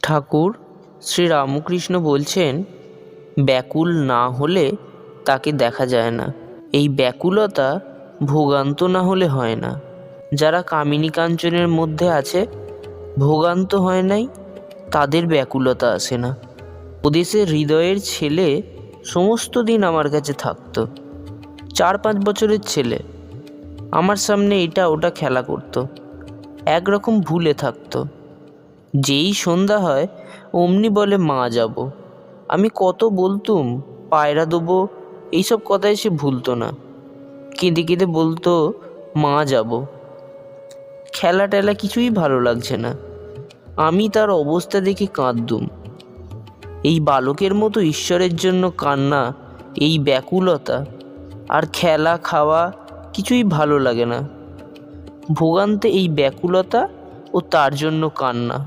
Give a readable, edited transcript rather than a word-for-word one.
ঠাকুর শ্রী রামকৃষ্ণ বলছেন, ব্যাকুল না হলে তাকে দেখা যায় না। এই ব্যাকুলতা ভোগান্ত না হলে হয় না। যারা কামিনী কাঞ্চনের মধ্যে আছে, ভোগান্ত হয় নাই, তাদের ব্যাকুলতা আসে না। ওদেশের হৃদয়ের ছেলে সমস্ত দিন আমার কাছে থাকতো। 4-5 বছরের ছেলে আমার সামনে এটা ওটা খেলা করতো, একরকম ভুলে থাকতো। যেই সন্ধ্যা হয় অমনি বলে মা যাব। আমি কত বলতুম পায়রা দেবো, এইসব কথাই সে ভুলতো না। কেঁদে কেঁদে বলতো মা যাব। খেলা টেলা কিছুই ভালো লাগছে না। আমি তার অবস্থা দেখে কাঁদতুম। এই বালকের মতো ঈশ্বরের জন্য কান্না, এই ব্যাকুলতা, আর খেলা খাওয়া কিছুই ভালো লাগে না। ভোগান্তে এই ব্যাকুলতা ও তার জন্য কান্না।